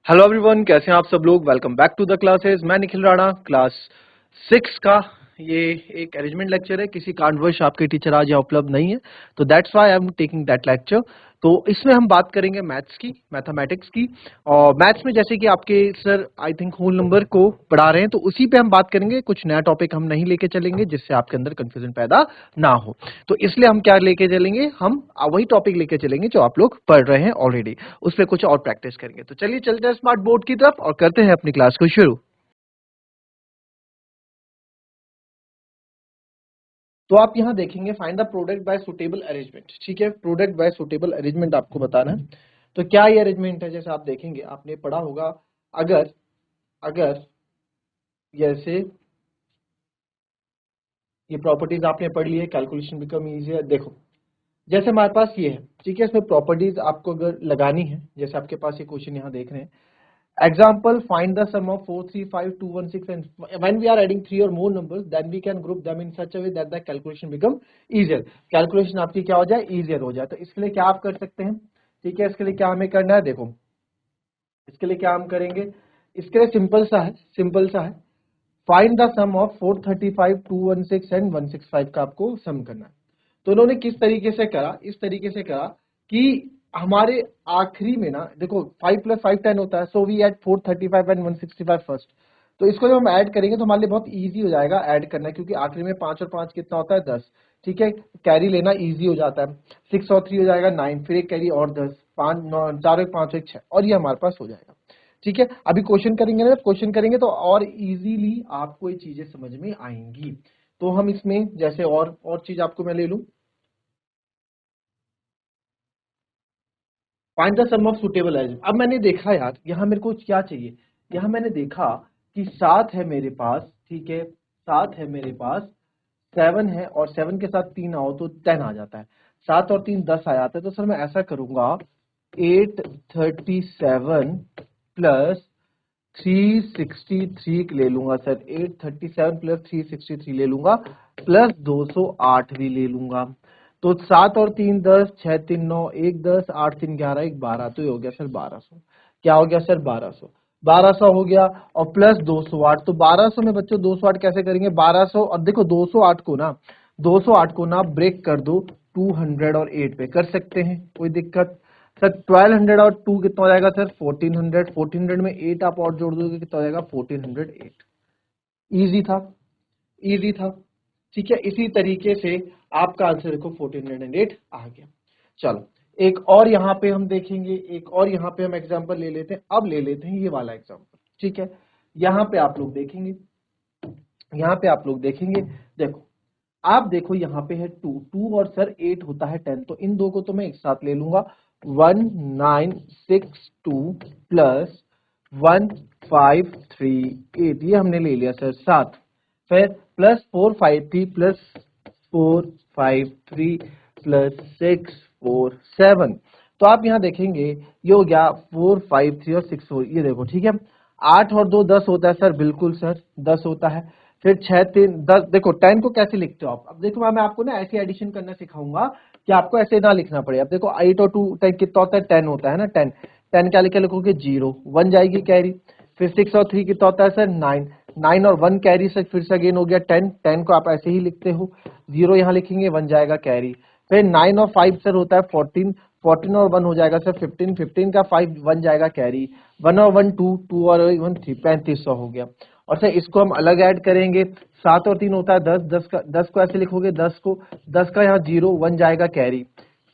Hello everyone, कैसे हैं आप सब लोग। Welcome back to the classes. मैं निखिल राणा, क्लास 6 का ये एक अरेंजमेंट लेक्चर है। किसी कारणवश आपके टीचर आज यहाँ उपलब्ध नहीं है, तो that's why I am taking that lecture. तो इसमें हम बात करेंगे मैथ्स की, मैथमेटिक्स की। और मैथ्स में जैसे कि आपके sir I think whole number को पढ़ा रहे हैं, तो उसी पे हम बात करेंगे। कुछ नया टॉपिक हम नहीं लेके चलेंगे जिससे आपके अंदर कंफ्यूजन पैदा ना हो। तो इसलिए हम क्या लेके चलेंगे, हम वही टॉपिक लेके चलेंगे जो आप लोग पढ़ रहे हैं ऑलरेडी। उस पर कुछ और प्रैक्टिस करेंगे। तो चलिए चलते हैं स्मार्ट बोर्ड की तरफ और करते हैं अपनी क्लास को शुरू। तो आप यहां देखेंगे find the product bye suitable arrangement. ठीक है, प्रोडक्ट बाय सुटेबल अरेंजमेंट आपको बताना है। तो क्या ये अरेंजमेंट है, जैसे आप देखेंगे आपने पढ़ा होगा। अगर अगर जैसे ये प्रॉपर्टीज आपने पढ़ ली है, कैलकुलेशन बिकम इजियर। देखो जैसे हमारे पास ये है, ठीक है, इसमें प्रॉपर्टीज आपको अगर लगानी है, जैसे आपके पास ये क्वेश्चन यहाँ देख रहे हैं। Example, find the sum of 4, 3, 5, 2, 1, 6 and when we are adding 3 or more numbers, then we can group them in such a way that the calculation become easier. Calculation आपकी क्या हो जाए, easier हो जाए। तो इसके लिए क्या आप कर सकते हैं, ठीक है, इसके लिए क्या हमें करना है, देखो इसके लिए क्या हम करेंगे। इसके लिए सिंपल सा है। Find the sum of 435, 216 and 165 का आपको सम करना है। तो उन्होंने किस तरीके से करा, इस तरीके से करा कि हमारे आखिरी में ना देखो 5 + 5 10 होता है। So we add 435 and 165 first. तो इसको जब हम ऐड करेंगे तो हमारे लिए बहुत इजी हो जाएगा ऐड करना, क्योंकि आखिरी में 5 और 5 कितना होता है, 10। ठीक है, कैरी लेना इजी हो जाता है। 6 और 3 हो जाएगा 9, फिर एक कैरी और 10, 5 9 4 एक 5 एक 6, और ये हमारे पास हो जाएगा। ठीक है, अभी क्वेश्चन करेंगे ना, क्वेश्चन करेंगे तो और इजीली आपको ये चीजें समझ में आएंगी। तो हम इसमें जैसे और चीज आपको मैं ले लूं। Find the sum of suitable age. अब मैंने देखा यार, यहाँ मेरे को क्या चाहिए। यहाँ मैंने देखा कि 7 है मेरे पास, ठीक है, 7 है मेरे पास, 7 है और 7 के साथ 3 आओ तो 10 आ जाता है। 7 और 3 10 आ जाता है। तो सर मैं ऐसा करूंगा, 837 प्लस 363 ले लूंगा सर। 837 प्लस 363 ले लूंगा, प्लस 208 भी ले लूंगा। तो 7 और 3 10, 6 3 9, 1 10, 8 3 11, 1 12, तो ये हो गया सर 1200। क्या हो गया सर, 1200। 1200 हो गया और प्लस 208। तो 1200 में बच्चों 208 कैसे करेंगे, 1200 और देखो 208 को ना, 208 को ना ब्रेक कर दो 208 पे, कर सकते हैं, कोई दिक्कत। सर 1200 और 2 कितना हो जाएगा सर, 1400। 1400 में 8 आप और जोड़ दोगे कितना हो जाएगा, 1408। इजी था, इजी था। ठीक है, इसी तरीके से आपका आंसर देखो 1408 आ गया। चलो एक और यहाँ पे हम देखेंगे, एक और यहाँ पे हम एग्जांपल ले लेते हैं। अब ले लेते हैं ये वाला एग्जांपल। ठीक है, यहाँ पे आप लोग देखेंगे, यहाँ पे आप लोग देखेंगे, देखो आप देखो यहाँ पे है 2 2 और सर 8 होता है 10। तो इन दो को तो मैं एक साथ ले लूंगा। 1962 प्लस 1538, ये हमने ले लिया सर 7। फिर प्लस 453 प्लस 453 प्लस 647। तो आप यहाँ देखेंगे ये हो गया 453 और 64, ये देखो ठीक है। 8 और 2 10 होता है सर, बिल्कुल सर 10 होता है। फिर 6 3 10, देखो 10 को कैसे लिखते हो आप। अब देखो मैं आपको ना ऐसे एडिशन करना सिखाऊंगा कि आपको ऐसे ना लिखना पड़े। अब देखो 8 और 2 10 कितना होता है, 10 होता है ना। 10 10 क्या लिखे, लिखोगे 0, 1 जाएगी कैरी। फिर 6 और 3 कितना होता है सर, 9 9 और 1 कैरी से फिर से अगेन हो गया 10 10 को आप ऐसे ही लिखते हो, 0 यहाँ लिखेंगे, 1 जाएगा कैरी। फिर 9 और 5 सर होता है 14 14 और 1 हो जाएगा सर 15 15 का 5 1 जाएगा कैरी। 1 और 1 2 2 और 1 3, 3500 हो गया। और सर इसको हम अलग ऐड करेंगे। 7 और 3 होता है 10 10 का 10 को ऐसे लिखोगे, 10 को 10 का यहाँ 0 1 जाएगा कैरी।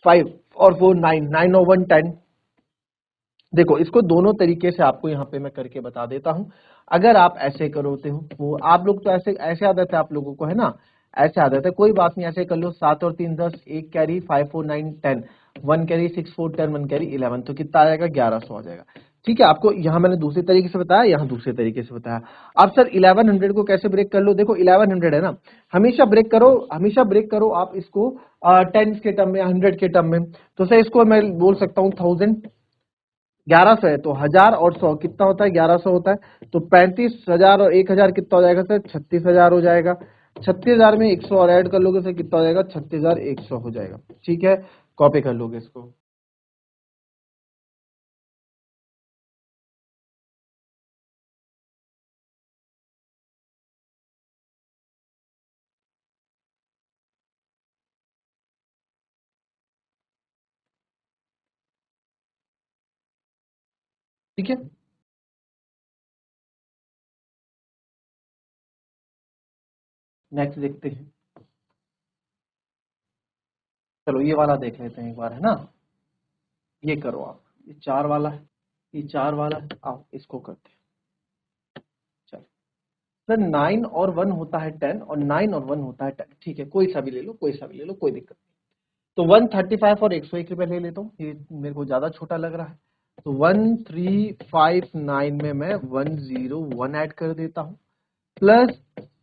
5 और 4 9 9 और 1 10। देखो इसको दोनों तरीके से आपको यहाँ पे मैं करके बता देता हूँ। अगर आप ऐसे करोते हो, वो आप लोग तो ऐसे ऐसे आदत है आप लोगों को, है ना, ऐसे आदत है, कोई बात नहीं, ऐसे कर लो। 7 और 3 10, 1 कैरी, 5 4 9 10, 1 कैरी, 6 4 10, 1 कैरी 11, तो कितना आ जाएगा, 1100 आ जाएगा। ठीक है, आपको यहाँ मैंने दूसरे तरीके से बताया, यहाँ दूसरे तरीके से बताया। अब सर 1100 को कैसे ब्रेक कर लो, देखो 1100 है ना, हमेशा ब्रेक करो, हमेशा ब्रेक करो आप इसको 10 के टर्म में, 100 के टर्म में। तो सर इसको मैं बोल सकता हूँ 1000। 1100 है तो 1000 और 100 कितना होता है, 1100 होता है। तो 35,000 और 1000 कितना हो जाएगा सर, 36,000 हो जाएगा। 36,000 में 100 और ऐड कर लोगे सर कितना हो जाएगा, 36,100 हो जाएगा। ठीक है, कॉपी कर लोगे इसको। ठीक है, नेक्स्ट देखते हैं। चलो ये वाला देख लेते हैं एक बार, है ना। ये करो आप, ये 4 वाला है, ये 4 वाला है, आओ इसको करते हैं। चलो सर, 9 और 1 होता है 10, और 9 और 1 होता है 10। ठीक है, कोई सा भी ले लो, कोई सा भी ले लो, कोई दिक्कत नहीं। तो 135 और 101 ले लेता हूँ, ये मेरे को ज्यादा छोटा लग रहा है। तो 1359 में मैं 101 ऐड कर देता हूँ, प्लस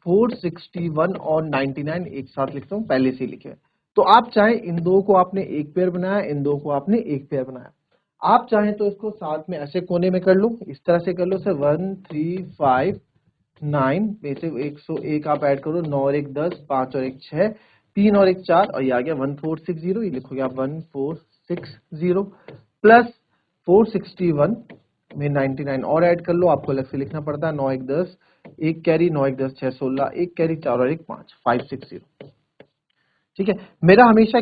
461 और 99 एक साथ लिखता हूँ, पहले से ही लिखे हैं। तो आप चाहे इन दो को आपने एक पेयर बनाया, इन दो को आपने एक पेयर बनाया, आप चाहें तो इसको साथ में ऐसे कोने में कर लो, इस तरह से कर लो सर। 1359 में से 101 आप ऐड करो, 9 और 1 10, 5 और 1 6, 3 और 1 4, और ये आ गया 1460। ये लिखोगे आप 1460, प्लस 461 में 99 और ऐड कर लो, आपको अलग से लिखना पड़ता है। 9 1 10, एक कैरी, 9 1 10 6 16, एक कैरी 4 और 1 5, 560। ठीक है, मेरा हमेशा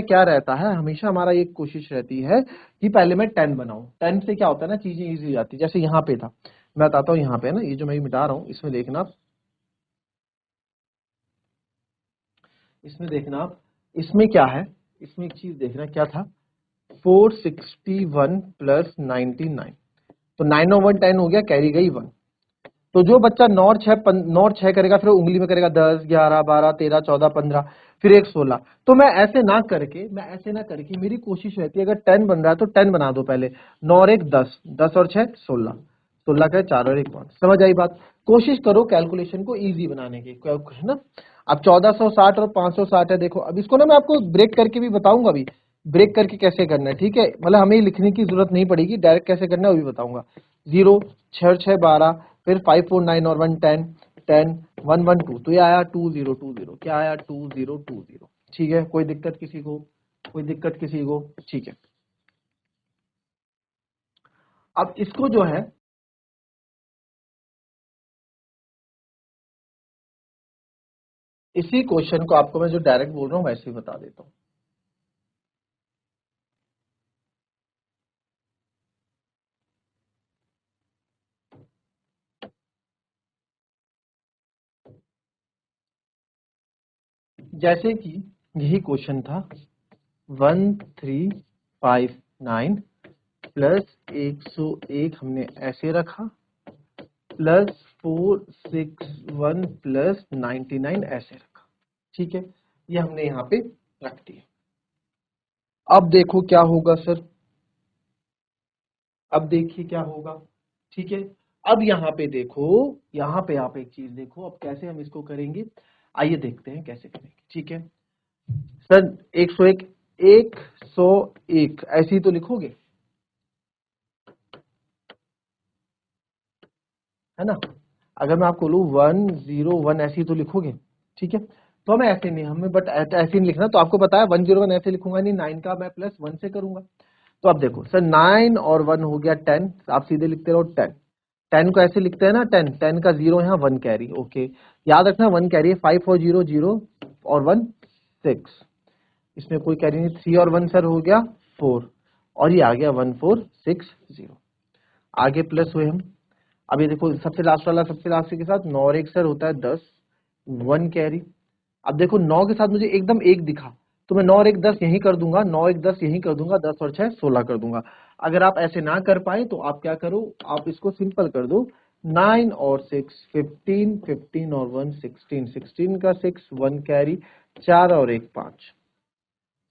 क्या रहता है, हमेशा हमारा ये कोशिश रहती है कि पहले मैं 10 बनाऊं। 10 से क्या होता है ना, चीजें इजी हो जाती है। जैसे यहाँ पे था, मैं बताता हूँ, यहाँ पे है ना, ये जो मैं मिटा रहा हूँ, इसमें देखना आप, इसमें क्या है, इसमें एक चीज देखना क्या था, 461 प्लस 99। तो 9 और 1 10 हो गया, कैरी गई 1। तो जो बच्चा 9 और 6 9 और 6 करेगा, फिर उंगली में करेगा 10 11 12 13 14 15, फिर एक 16। तो मैं ऐसे ना करके मेरी कोशिश रहती है, अगर 10 बन रहा है तो 10 बना दो पहले। 9 और 1 10, 10 और 6 16, 16 का 4 और 1 5। समझ आई बात। कोशिश करो कैलकुलेशन को इजी बनाने की, है ना। अब 1460 और 560 है, देखो अब इसको ना मैं आपको ब्रेक करके भी बताऊंगा, अभी ब्रेक करके कैसे करना है। ठीक है, मतलब हमें लिखने की जरूरत नहीं पड़ेगी, डायरेक्ट कैसे करना है वो भी बताऊंगा। 0 6 और 6 12, फिर 5 4 9 और 1 10, 10 1 1 2, तो ये आया 2020। क्या आया, 2020। ठीक है, कोई दिक्कत किसी को, कोई दिक्कत किसी को। ठीक है, अब इसको जो है, इसी क्वेश्चन को आपको मैं जो डायरेक्ट बोल रहा हूं वैसे ही बता देता हूं। जैसे कि यही क्वेश्चन था, 1359 प्लस 101 हमने ऐसे रखा, प्लस 461 प्लस 99 ऐसे रखा। ठीक है, ये हमने यहाँ पे रख दिया। अब देखो क्या होगा सर, अब देखिए क्या होगा। ठीक है, अब यहाँ पे देखो, यहाँ पे आप एक चीज देखो, अब कैसे हम इसको करेंगे, आइए देखते हैं कैसे करेंगे। ठीक है सर, 101, 101 ऐसे ही तो लिखोगे, है ना। अगर मैं आपको बोलूं 101 ऐसे ही तो लिखोगे। ठीक है, तो हमें ऐसे नहीं, हमें बट ऐसे नहीं लिखना, तो आपको पता है 101 ऐसे लिखूंगा नहीं, 9 का मैं प्लस 1 से करूंगा। तो अब देखो सर, 9 और 1 हो गया 10, आप सीधे लिखते रहो 10। 10 को ऐसे लिखते हैं ना, 10 10 का 0 यहाँ 1 कैरी। ओके, याद रखना 1 कैरी है, 5 और 0 0 और 1 6, इसमें कोई कैरी नहीं। 3 और 1 सर हो गया 4, और ये आ गया 1460। आगे प्लस हुए हम। अब ये देखो सबसे लास्ट वाला सबसे लास्ट के साथ 9 और 1 सर होता है 10, 1 कैरी। अब देखो 9 के साथ मुझे एकदम एक दिखा, तो मैं 9 और 1 10 यहीं कर दूंगा, 9 1 10 यहीं कर दूंगा, 10 और 6 16 कर दूंगा। अगर आप ऐसे ना कर पाए तो आप क्या करो, आप इसको सिंपल कर दो, 9 और 6 15, 15 और 1 16, 16 का 6 1 कैरी, 4 और 1 5,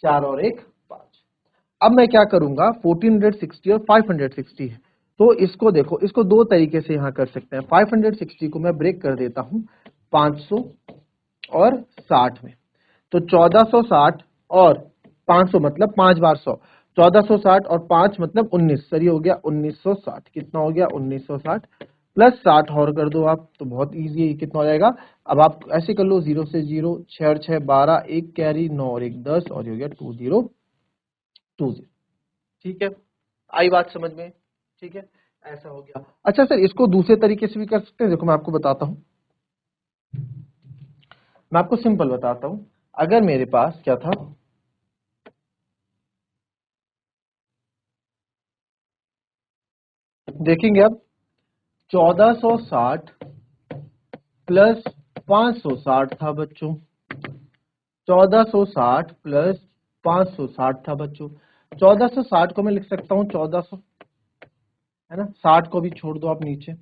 4 और 1 5। अब मैं क्या करूंगा, 1460 और 560 है, तो इसको देखो, इसको दो तरीके से यहां कर सकते हैं। 560 को मैं ब्रेक कर देता हूं 500 और 60 में, तो 1460 और 500 मतलब 5 बार 100, 1460 और 5 मतलब 19, सही हो गया 1960। कितना हो गया 1960, प्लस 60 और कर दो आप, तो बहुत इजी है, कितना हो जाएगा। अब आप ऐसे कर लो, 0 से 0, 6 और 6 12, एक कैरी, 9 और 1 10, और ये हो गया 2020। ठीक है, आई बात समझ में। ठीक है, ऐसा हो गया। अच्छा सर, इसको दूसरे तरीके से भी कर सकते हैं, देखो मैं आपको बताता हूं, मैं आपको सिंपल बताता हूं। अगर मेरे पास क्या था, देखेंगे अब 1460 प्लस 560 था बच्चों, 1460 प्लस 560 था बच्चों। 1460 को मैं लिख सकता हूँ 1400, है ना, 60 को भी छोड़ दो आप नीचे,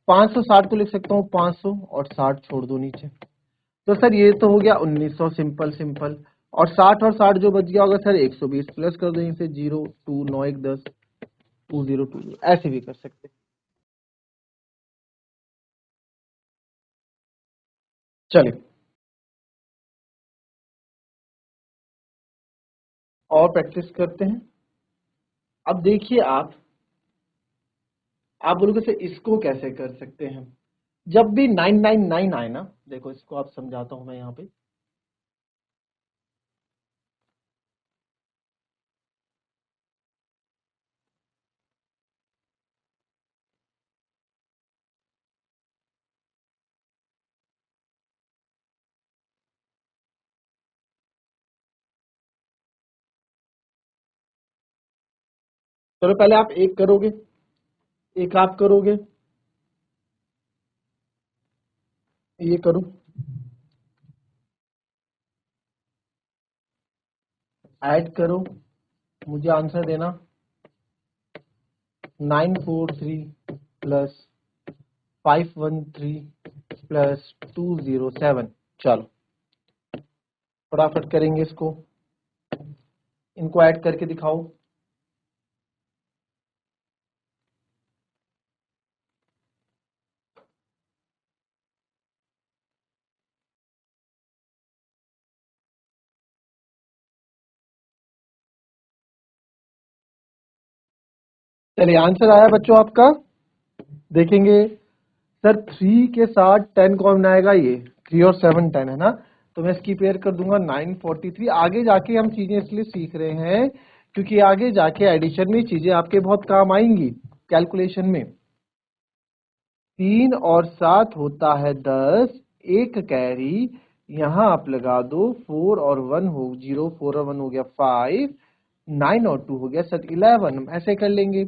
560 को लिख सकता हूँ 500 और 60 छोड़ दो नीचे। तो सर ये तो हो गया 1900 सिंपल सिंपल, और 60 और 60 जो बच गया होगा सर 120 प्लस कर दो यहीं से, 0 2 9 1 10 2020, ऐसे भी कर सकते हैं। चलिए और प्रैक्टिस करते हैं। अब देखिए आप बोलोगे सर इसको कैसे कर सकते हैं। जब भी 999 आए ना, देखो इसको आप समझाता हूं मैं यहाँ पे। चलो पहले आप एक करोगे, एक आप करोगे, ये करो, ऐड करो, मुझे आंसर देना 943 प्लस 513 प्लस 207। चलो फटाफट करेंगे इसको, इनको ऐड करके दिखाओ। चलिए आंसर आया बच्चों आपका, देखेंगे। सर 3 के साथ 10 कौन आएगा, ये 3 और 7 10 है ना, तो मैं इसकी पेयर कर दूंगा 943। आगे जाके हम चीजें इसलिए सीख रहे हैं क्योंकि आगे जाके एडिशन में चीजें आपके बहुत काम आएंगी कैलकुलेशन में। 3 और 7 होता है 10, एक कैरी यहां आप लगा दो, 4 और 1 हो 0, 4 और 1 हो गया 5, 9 और 2 हो गया सर 11। हम ऐसे कर लेंगे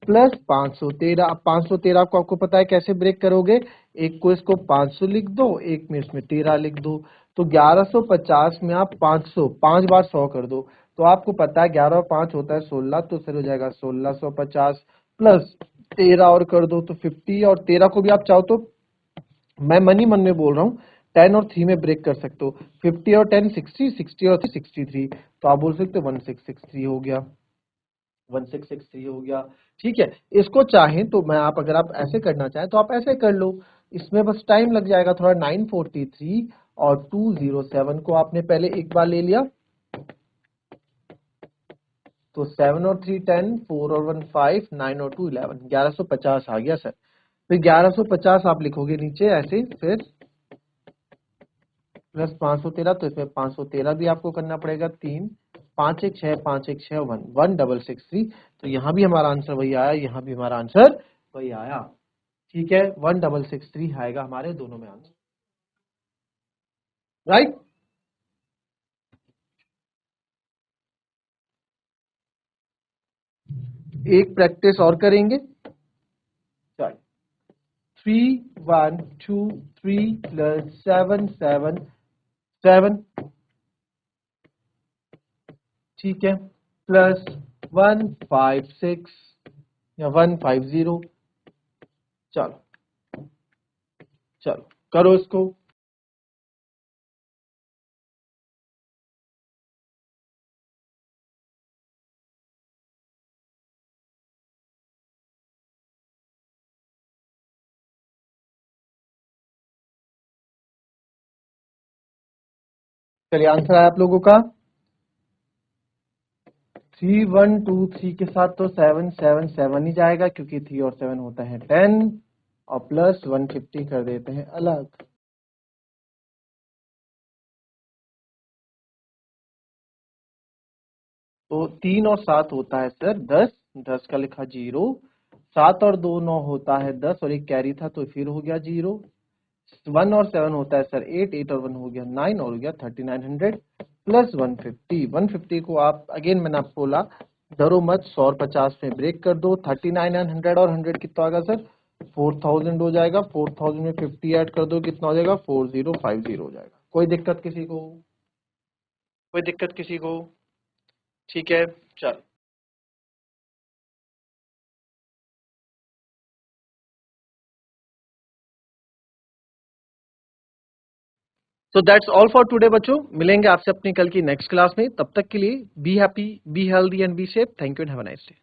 प्लस 513। अब 513 को आपको पता है कैसे ब्रेक करोगे, एक को इसको 500 लिख दो, एक में इसमें 13 लिख दो, तो 1150 में आप 500 5 बार 100 कर दो, तो आपको पता है 11 और 5 होता है 16, तो सर हो जाएगा 1650 प्लस 13 और कर दो तो 50, और 13 को भी आप चाहो तो, मैं मनी मन में बोल रहा हूँ, 10 और 3 में ब्रेक कर सकते हो। 50 और 10 60, 60 और 63, तो आप बोल सकते हो 1663 हो गया, 1663 हो गया। ठीक है, इसको चाहें तो मैं, आप अगर आप ऐसे करना चाहें तो आप ऐसे कर लो, इसमें बस टाइम लग जाएगा थोड़ा। 943 और 207 को आपने पहले एक बार ले लिया, तो 7 और 3 10, 4 और 1 5, 9 और 2 11, 1150 आ गया सर। फिर 1150 आप लिखोगे नीचे ऐसे, फिर प्लस 513, तो इसमें 513 भी आपको करना पड़ेगा, 3 5 1 6 5 1 6 1 1663, तो यहां भी हमारा आंसर वही आया, यहां भी हमारा आंसर वही आया। ठीक है, 1663 आएगा हमारे दोनों में आंसर, राइट। एक प्रैक्टिस और करेंगे, चलिए। 3123 प्लस 777, ठीक है, प्लस 156 या 150। चलो चलो करो इसको। चलिए आंसर आया आप लोगों का, 3123 के साथ तो 777 ही जाएगा, क्योंकि 3 और 7 होता है 10, और प्लस 150 कर देते हैं अलग। तो 3 और 7 होता है सर 10, 10 का लिखा 0, 7 और 2 9 होता है 10, और एक कैरी था तो फिर हो गया 0, 1 और 7 होता है सर 8, 8 और 1 हो गया 9, और हो गया 3900 प्लस 150। 150 को आप, अगेन मैंने आपको बोला डरो मत, 100 और 50 में ब्रेक कर दो, 39 एंड 100 और 100 कितना होगा सर 4000 हो जाएगा, 4000 में 50 ऐड कर दो कितना हो जाएगा 4050 हो जाएगा। कोई दिक्कत किसी को, कोई दिक्कत किसी को? ठीक है चल। तो दैट्स ऑल फॉर टुडे बच्चों, मिलेंगे आपसे अपनी कल की नेक्स्ट क्लास में, तब तक के लिए be happy, be healthy and be safe. Thank you and have a nice day.